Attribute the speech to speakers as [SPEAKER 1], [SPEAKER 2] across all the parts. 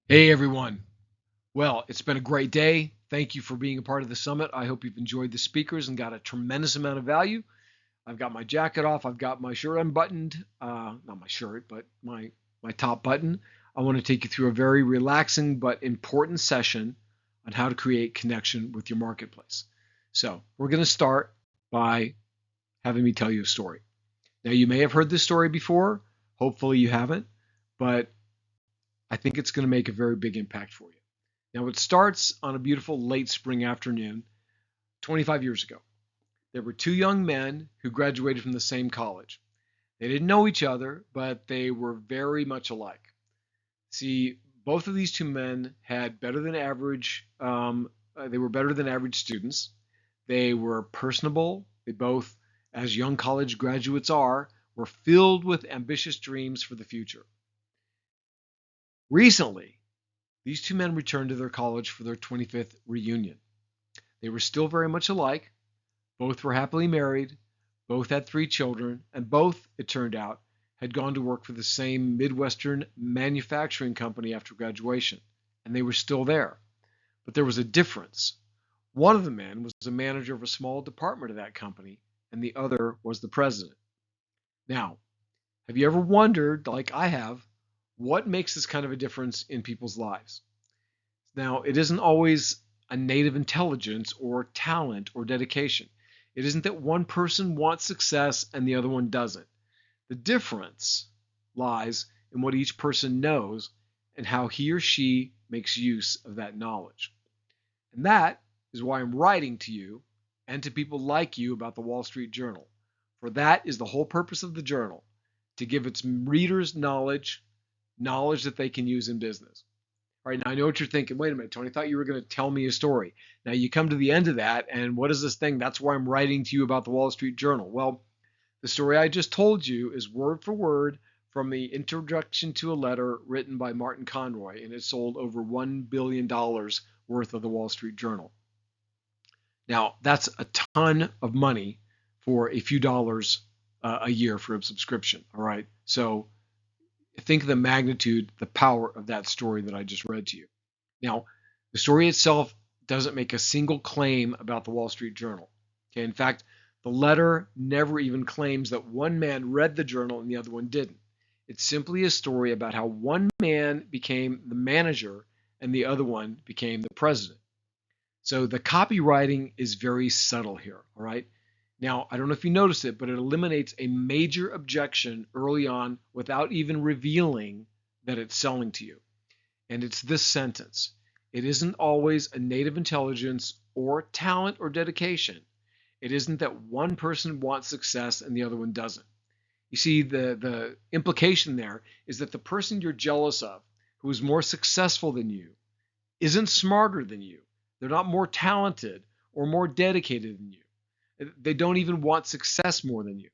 [SPEAKER 1] Hey everyone. Well, it's been a great day. Thank you for being a part of the summit. I hope you've enjoyed the speakers and got a tremendous amount of value. I've got my jacket off. I've got my shirt unbuttoned. Not my shirt, but my top button. I want to take you through a very relaxing but important session on how to create connection with your marketplace. So we're going to start by having me tell you a story. Now, you may have heard this story before. Hopefully you haven't, but I think it's going to make a very big impact for you. Now, it starts on a beautiful late spring afternoon 25 years ago. There were two young men who graduated from the same college. They didn't know each other, but they were very much alike. See, both of these two men had better than average, they were better than average students. They were personable. They both, as young college graduates are, were filled with ambitious dreams for the future. Recently, these two men returned to their college for their 25th reunion. They were still very much alike. Both were happily married. Both had three children. And both, it turned out, had gone to work for the same Midwestern manufacturing company after graduation. And they were still there. But there was a difference. One of the men was a manager of a small department of that company, and the other was the president. Now, have you ever wondered, like I have, what makes this kind of a difference in people's lives? Now, it isn't always a native intelligence or talent or dedication. It isn't that one person wants success and the other one doesn't. The difference lies in what each person knows and how he or she makes use of that knowledge. And that is why I'm writing to you and to people like you about the Wall Street Journal. For that is the whole purpose of the journal, to give its readers knowledge that they can use in business. All right, now I know what you're thinking. Wait a minute, Tony, I thought you were going to tell me a story. Now you come to the end of that, and what is this thing? That's why I'm writing to you about the Wall Street Journal. Well, the story I just told you is word for word from the introduction to a letter written by Martin Conroy, and it sold over $1 billion worth of the Wall Street Journal. Now, that's a ton of money for a few dollars a year for a subscription. All right. So think of the magnitude, the power of that story that I just read to you. Now, the story itself doesn't make a single claim about the Wall Street Journal. Okay, in fact, the letter never even claims that one man read the journal and the other one didn't. It's simply a story about how one man became the manager and the other one became the president. So the copywriting is very subtle here, all right? Now, I don't know if you noticed it, but it eliminates a major objection early on without even revealing that it's selling to you. And it's this sentence: it isn't always a native intelligence or talent or dedication. It isn't that one person wants success and the other one doesn't. You see, the implication there is that the person you're jealous of, who is more successful than you, isn't smarter than you. They're not more talented or more dedicated than you. They don't even want success more than you.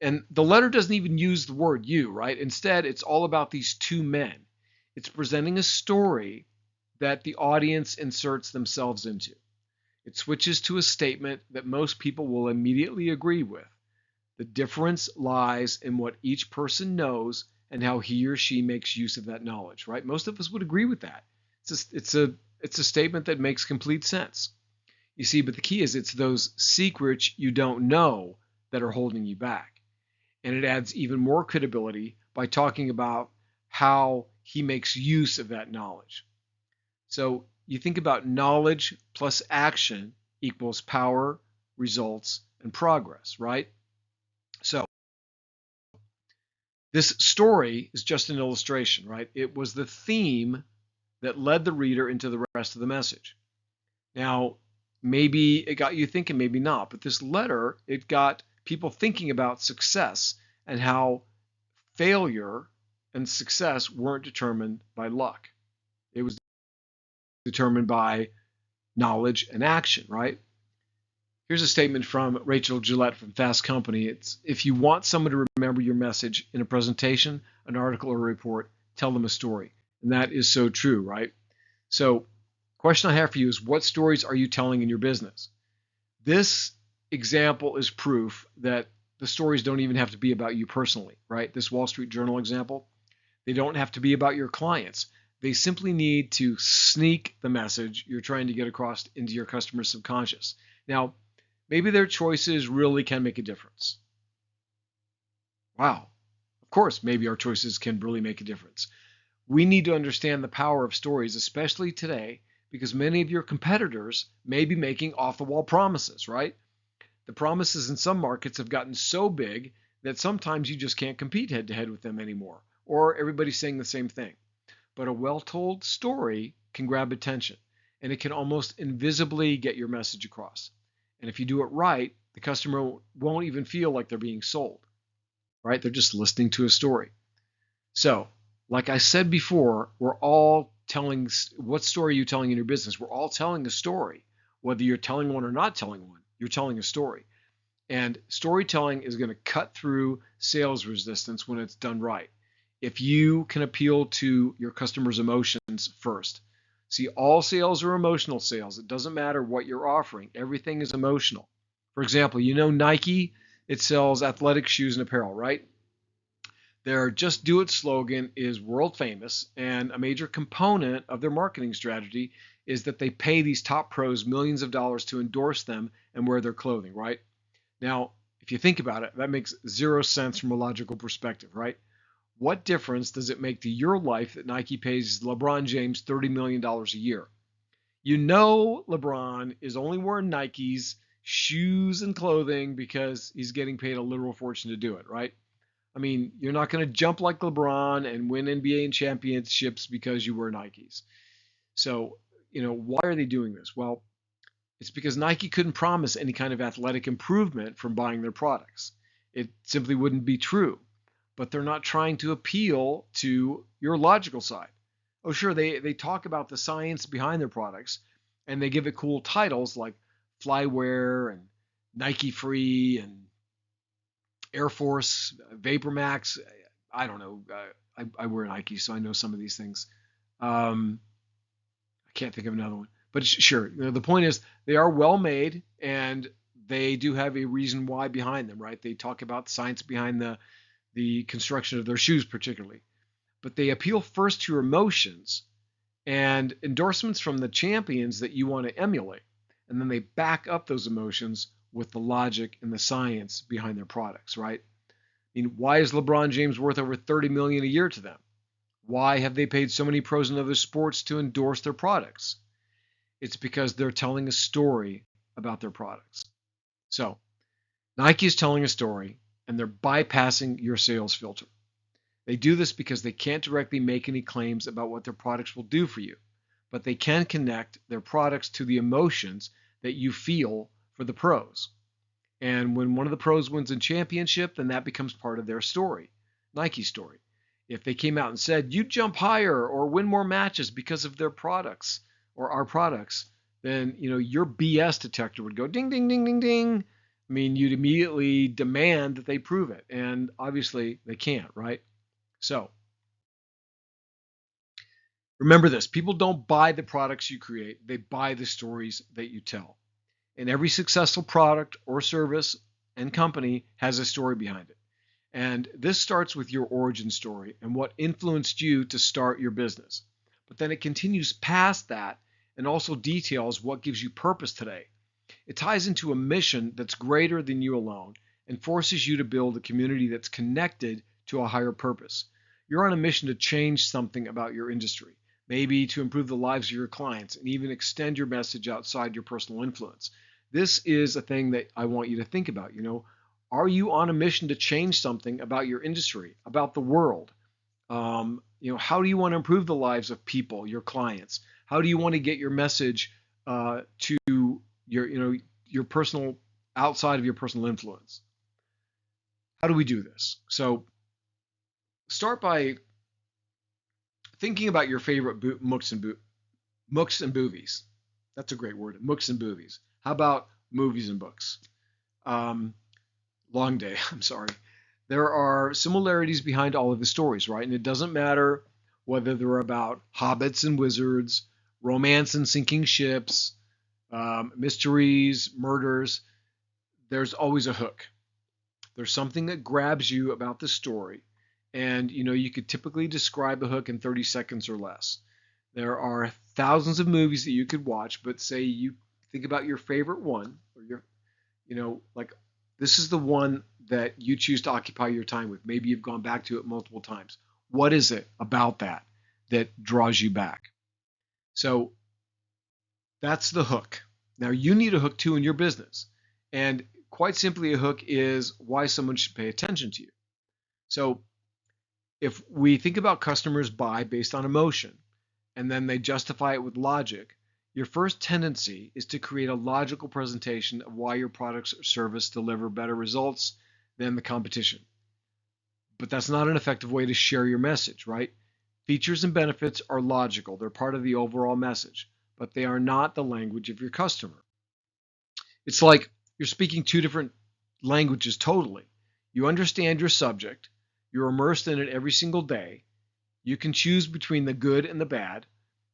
[SPEAKER 1] And the letter doesn't even use the word you, right? Instead, it's all about these two men. It's presenting a story that the audience inserts themselves into. It switches to a statement that most people will immediately agree with. The difference lies in what each person knows and how he or she makes use of that knowledge, right? Most of us would agree with that. It's a statement that makes complete sense. You see, but the key is it's those secrets you don't know that are holding you back. And it adds even more credibility by talking about how he makes use of that knowledge. So you think about knowledge plus action equals power, results, and progress, right? So this story is just an illustration, right? It was the theme that led the reader into the rest of the message. Now, maybe it got you thinking, maybe not, but this letter, it got people thinking about success and how failure and success weren't determined by luck. It was determined by knowledge and action, right? Here's a statement from Rachel Gillette from Fast Company. It's: if you want someone to remember your message in a presentation, an article, or a report, tell them a story. And that is so true, right? So, question I have for you is, what stories are you telling in your business? This example is proof that the stories don't even have to be about you personally, right? This Wall Street Journal example. They don't have to be about your clients. They simply need to sneak the message you're trying to get across into your customer's subconscious. Now, maybe their choices really can make a difference. Wow. Of course, maybe our choices can really make a difference. We need to understand the power of stories, especially today, because many of your competitors may be making off the wall promises, right? The promises in some markets have gotten so big that sometimes you just can't compete head to head with them anymore, or everybody's saying the same thing. But a well told story can grab attention, and it can almost invisibly get your message across. And if you do it right, the customer won't even feel like they're being sold, right? They're just listening to a story. So, like I said before, we're all telling, what story are you telling in your business? We're all telling a story. Whether you're telling one or not telling one, you're telling a story. And storytelling is going to cut through sales resistance when it's done right. If you can appeal to your customers' emotions first. See, all sales are emotional sales. It doesn't matter what you're offering. Everything is emotional. For example, you know Nike, it sells athletic shoes and apparel, right? Their Just Do It slogan is world famous, and a major component of their marketing strategy is that they pay these top pros millions of dollars to endorse them and wear their clothing, right? Now, if you think about it, that makes zero sense from a logical perspective, right? What difference does it make to your life that Nike pays LeBron James $30 million a year? You know LeBron is only wearing Nikes, shoes, and clothing because he's getting paid a literal fortune to do it, right? I mean, you're not going to jump like LeBron and win NBA and championships because you wear Nikes. So, why are they doing this? Well, it's because Nike couldn't promise any kind of athletic improvement from buying their products. It simply wouldn't be true. But they're not trying to appeal to your logical side. Oh, sure, they talk about the science behind their products and they give it cool titles like Flyware and Nike Free and Air Force, Vapor Max. I don't know. I wear Nike, so I know some of these things. I can't think of another one. But sure, the point is they are well made and they do have a reason why behind them, right? They talk about the science behind the construction of their shoes, particularly. But they appeal first to your emotions and endorsements from the champions that you want to emulate. And then they back up those emotions with the logic and the science behind their products, right? I mean, why is LeBron James worth over $30 million a year to them? Why have they paid so many pros in other sports to endorse their products? It's because they're telling a story about their products. So, Nike is telling a story and they're bypassing your sales filter. They do this because they can't directly make any claims about what their products will do for you, but they can connect their products to the emotions that you feel for the pros. And when one of the pros wins a championship, then that becomes part of their story, Nike's story. If they came out and said, you jump higher or win more matches because of their products or our products, then your BS detector would go ding, ding, ding, ding, ding. I mean, you'd immediately demand that they prove it. And obviously they can't, right? So remember this, people don't buy the products you create, they buy the stories that you tell. And every successful product or service and company has a story behind it. And this starts with your origin story and what influenced you to start your business. But then it continues past that and also details what gives you purpose today. It ties into a mission that's greater than you alone and forces you to build a community that's connected to a higher purpose. You're on a mission to change something about your industry, maybe to improve the lives of your clients and even extend your message outside your personal influence. This is a thing that I want you to think about. Are you on a mission to change something about your industry, about the world? How do you want to improve the lives of people, your clients? How do you want to get your message to your personal, outside of your personal influence? How do we do this? So start by thinking about your favorite mooks and boovies. That's a great word, mooks and boovies. How about movies and books? Long day, I'm sorry. There are similarities behind all of the stories, right? And it doesn't matter whether they're about hobbits and wizards, romance and sinking ships, mysteries, murders. There's always a hook. There's something that grabs you about the story, And you could typically describe a hook in 30 seconds or less. There are thousands of movies that you could watch, but say you think about your favorite one, or like this is the one that you choose to occupy your time with. Maybe you've gone back to it multiple times. What is it about that draws you back? So that's the hook. Now you need a hook too in your business. And quite simply, a hook is why someone should pay attention to you. So if we think about customers buy based on emotion and then they justify it with logic, your first tendency is to create a logical presentation of why your products or service deliver better results than the competition. But that's not an effective way to share your message, right? Features and benefits are logical. They're part of the overall message, but they are not the language of your customer. It's like you're speaking two different languages totally. You understand your subject, you're immersed in it every single day. You can choose between the good and the bad,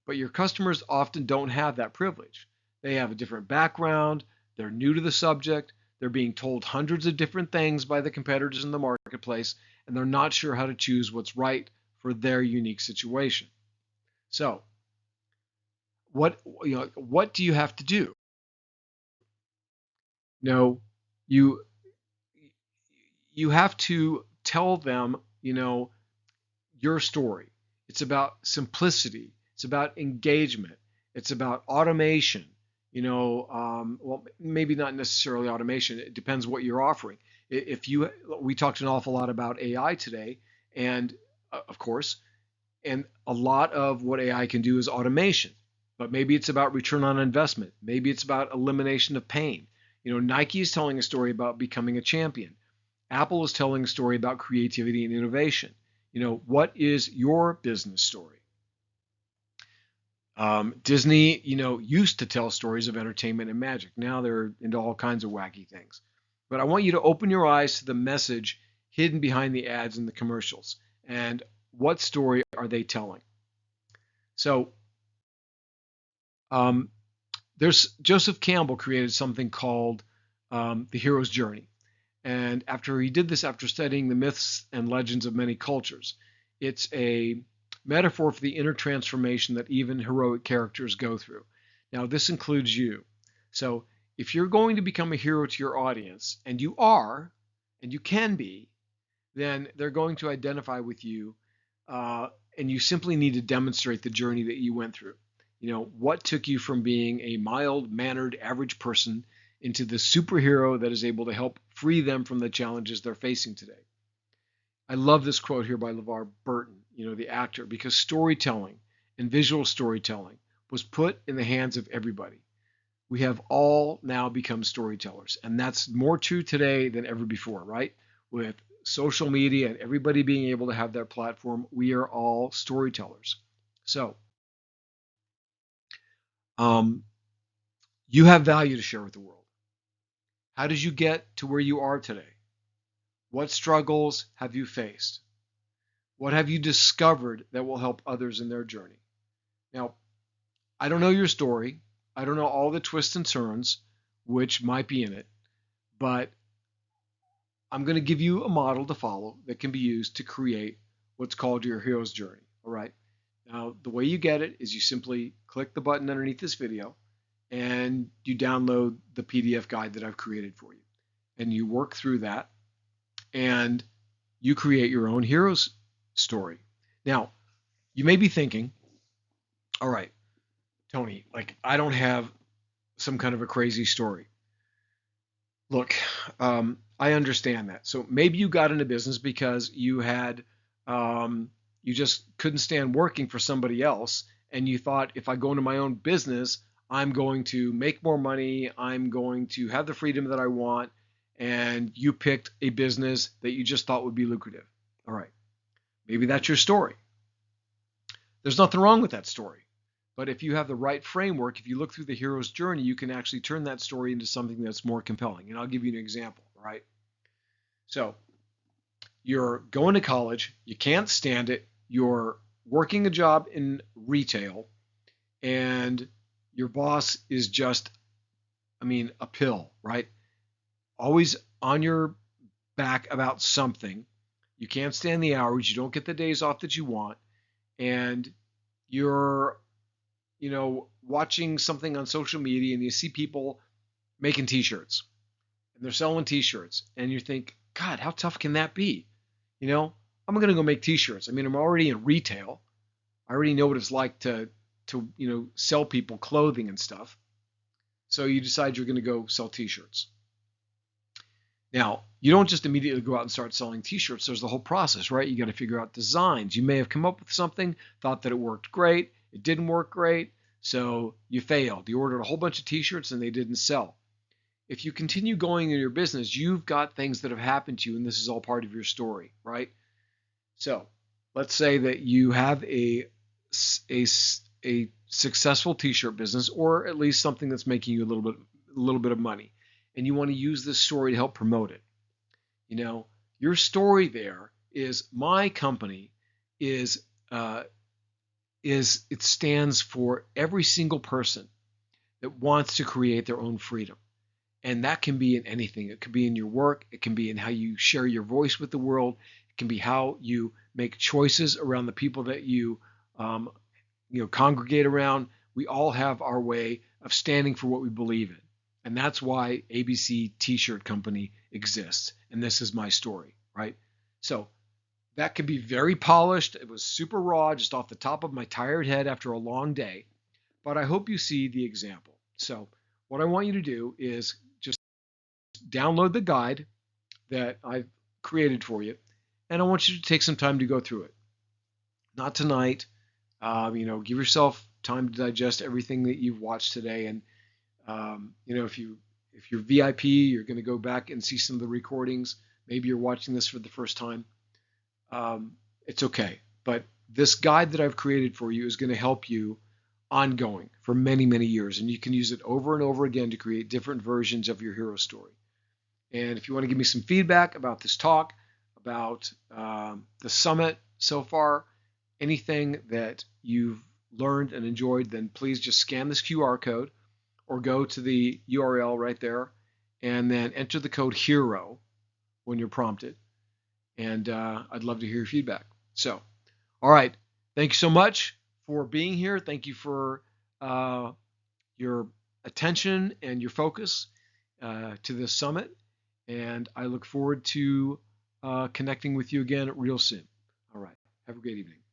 [SPEAKER 1] but your customers often don't have that privilege. They have a different background, they're new to the subject, they're being told hundreds of different things by the competitors in the marketplace, and they're not sure how to choose what's right for their unique situation. So, what do you have to do? No, you you have to tell them, your story. It's about simplicity. It's about engagement. It's about automation. Well, maybe not necessarily automation. It depends what you're offering. If you, we talked an awful lot about AI today, and of course, and a lot of what AI can do is automation. But maybe it's about return on investment. Maybe it's about elimination of pain. Nike is telling a story about becoming a champion. Apple is telling a story about creativity and innovation. What is your business story? Disney, used to tell stories of entertainment and magic. Now they're into all kinds of wacky things. But I want you to open your eyes to the message hidden behind the ads and the commercials. And what story are they telling? So, um, there's Joseph Campbell created something called the hero's journey. And after he did this, after studying the myths and legends of many cultures, it's a metaphor for the inner transformation that even heroic characters go through. Now, this includes you. So, if you're going to become a hero to your audience, and you are, and you can be, then they're going to identify with you, and you simply need to demonstrate the journey that you went through. What took you from being a mild mannered average person into the superhero that is able to help free them from the challenges they're facing today. I love this quote here by LeVar Burton, the actor, because storytelling and visual storytelling was put in the hands of everybody. We have all now become storytellers, and that's more true today than ever before, right? With social media and everybody being able to have their platform, we are all storytellers. So, you have value to share with the world. How did you get to where you are today? What struggles have you faced? What have you discovered that will help others in their journey? Now, I don't know your story. I don't know all the twists and turns which might be in it, but I'm going to give you a model to follow that can be used to create what's called your hero's journey. All right. Now, the way you get it is you simply click the button underneath this video and you download the PDF guide that I've created for you. And you work through that and you create your own hero's story. Now, you may be thinking, all right, Tony, like I don't have some kind of a crazy story. Look, I understand that. So maybe you got into business because you just couldn't stand working for somebody else, and you thought, if I go into my own business, I'm going to make more money, I'm going to have the freedom that I want, and you picked a business that you just thought would be lucrative. All right, maybe that's your story. There's nothing wrong with that story. But if you have the right framework, if you look through the hero's journey, you can actually turn that story into something that's more compelling. And I'll give you an example, right? So you're going to college, you can't stand it, you're working a job in retail, and your boss is just, a pill, right? Always on your back about something. You can't stand the hours. You don't get the days off that you want. And you're, watching something on social media and you see people making t-shirts and they're selling t-shirts and you think, God, how tough can that be? You know, I'm going to go make t-shirts. I mean, I'm already in retail. I already know what it's like to sell people clothing and stuff. So you decide you're going to go sell t-shirts. Now, you don't just immediately go out and start selling t-shirts. There's the whole process, right? You got to figure out designs. You may have come up with something, thought that it worked great. It didn't work great. So you failed. You ordered a whole bunch of t-shirts and they didn't sell. If you continue going in your business, you've got things that have happened to you, and this is all part of your story, right? So let's say that you have a successful t-shirt business, or at least something that's making you a little bit of money, and you want to use this story to help promote it. Your story there is my company is it stands for every single person that wants to create their own freedom. And that can be in anything. It could be in your work. It can be in how you share your voice with the world. It can be how you make choices around the people that you congregate around. We all have our way of standing for what we believe in. And that's why ABC T-shirt company exists. And this is my story, right? So that could be very polished. It was super raw, just off the top of my tired head after a long day. But I hope you see the example. So what I want you to do is just download the guide that I've created for you. And I want you to take some time to go through it. Not tonight. Give yourself time to digest everything that you've watched today. And if you're VIP, you're going to go back and see some of the recordings. Maybe you're watching this for the first time. It's okay. But this guide that I've created for you is going to help you ongoing for many, many years. And you can use it over and over again to create different versions of your hero story. And if you want to give me some feedback about this talk, about the summit so far, anything that you've learned and enjoyed, then please just scan this QR code or go to the URL right there and then enter the code HERO when you're prompted. And I'd love to hear your feedback. So, all right. Thank you so much for being here. Thank you for your attention and your focus to this summit. And I look forward to connecting with you again real soon. All right. Have a great evening.